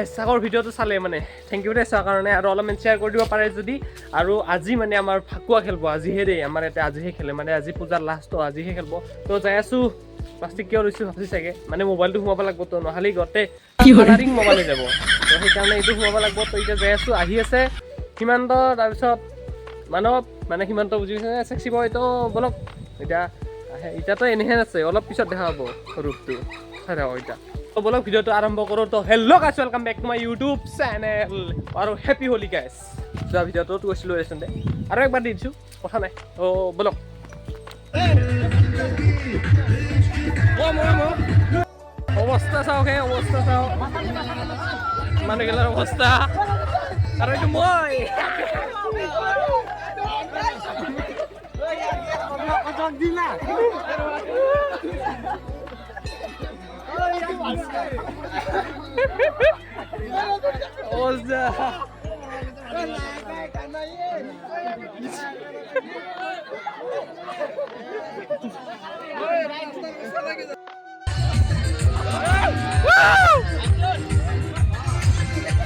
গাইছ আগৰ ভিডিঅ'টো চালে মানে থেংক ইউ দে চোৱাৰ কাৰণে আৰু অলপমান শ্বেয়াৰ কৰি দিব পাৰে যদি আৰু আজি মানে আমাৰ ফাকুৱা খেলিব আজিহে দেই আমাৰ ইয়াতে আজিহে খেলে মানে আজি পূজাৰ লাষ্টটো আজিহে খেলিব তো যাই আছোঁ প্লাষ্টিক কিয় লৈছোঁ ভাবি চাগে মানে মোবাইলটো সোমাব লাগিব তো নহ'লে গোটেই কালাৰিং মোবাইল হৈ যাব তো সেইকাৰণে এইটো সোমাব লাগিব তো এতিয়া যাই আছোঁ আহি আছে সীমান্ত তাৰপিছত মানৱ মানে সীমান্ত বুজি পাইছে চেক্সি বয় তো বলক এতিয়া আহে এতিয়াতো এনেহেন আছে অলপ পিছত দেখা পাব ৰূপটো চাই থাকক এতিয়া তো বলক ভিডিঅ'টো আৰম্ভ কৰোঁ তো hello' guys welcome back to my YouTube channel আৰু হেপী হোলি গাইছ যোৱা ভিডিঅ'টো কৈছিলোঁ ৰেচেণ্টে আৰু একবাৰ দি দিছোঁ কথা নাই তো বলক অৱস্থা চাওক হে অৱস্থা চাওক মানুহগিলাৰ অৱস্থা আৰু এইটো মই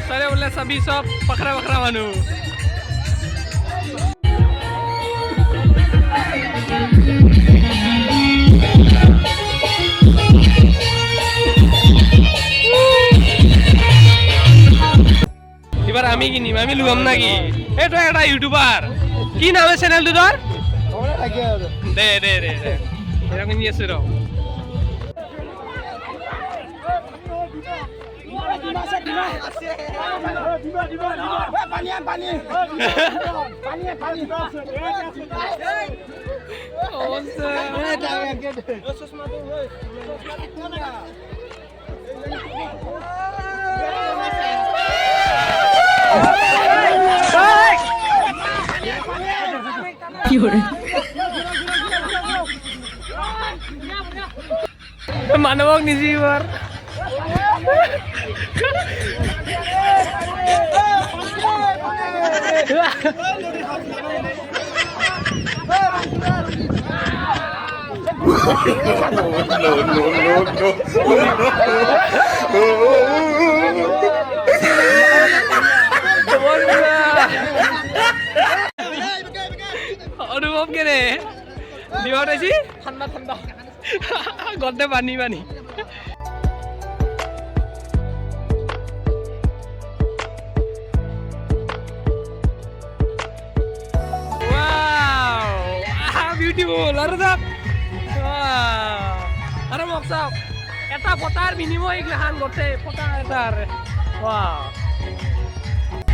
saya boleh sabi sop pakra manu এবার আমি কিনিম আমি লুয়াম নাকি এই তো একটা ইউটিউবার কি নামে চ্যানেলটো তোর দে দে দে দে এরকম নিয়ে আসছে র মানবক নিজে এবার অনুভব কেনে দিবাত আছি ঠান্ডা ঠান্ডা গতে পানি পানি বিউটিফুল আৰু চাওক আৰু মোক চাওক এটা ফটাৰ বিনিময় এইগিলাখান গোটেই ফটা এটাৰ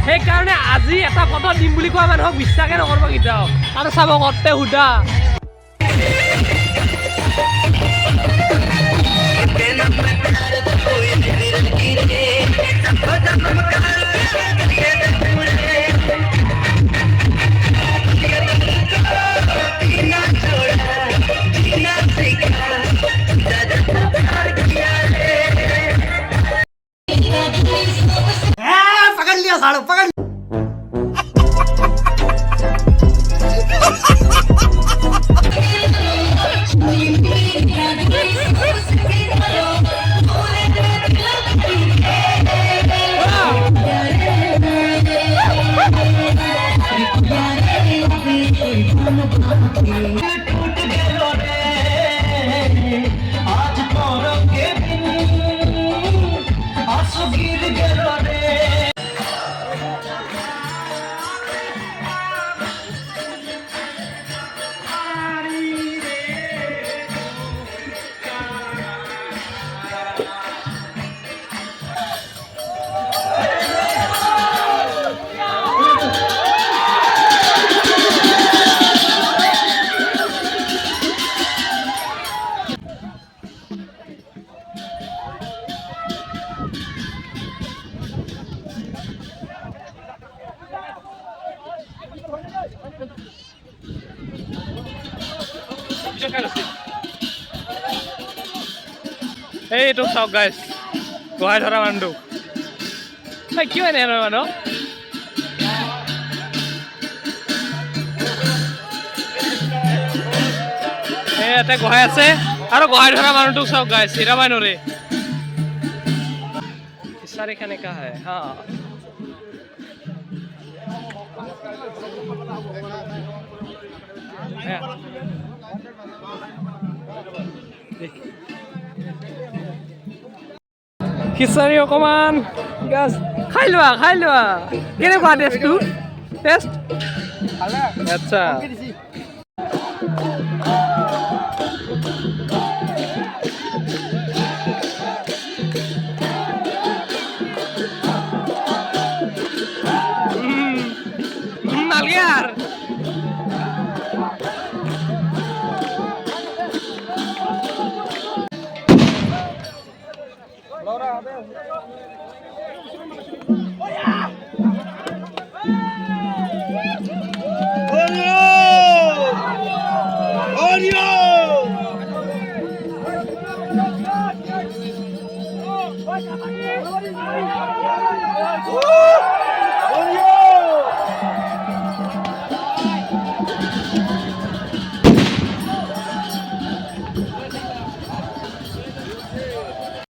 সেইকাৰণে আজি এটা ফটো দিম বুলি কোৱা মানুহক বিশ্বাসে নকৰিব কেতিয়াও আৰু চাব কতে সুধা पकड़ लिया साड़ो पकड़ এইটো চাওক গাইছ গোহাই ধৰা মানুহটো কিয় এনে মানুহ ইয়াতে গোহাই আছে আৰু গোহাই ধৰা মানুহটোক চাওক গাইছ হিৰাবাই নৰে सारे खाने का है हाँ খিচাৰি অকমান গাছ খাই লোৱা কেনেকুৱা টেষ্টটো টেষ্ট আচ্ছা নালগে আৰ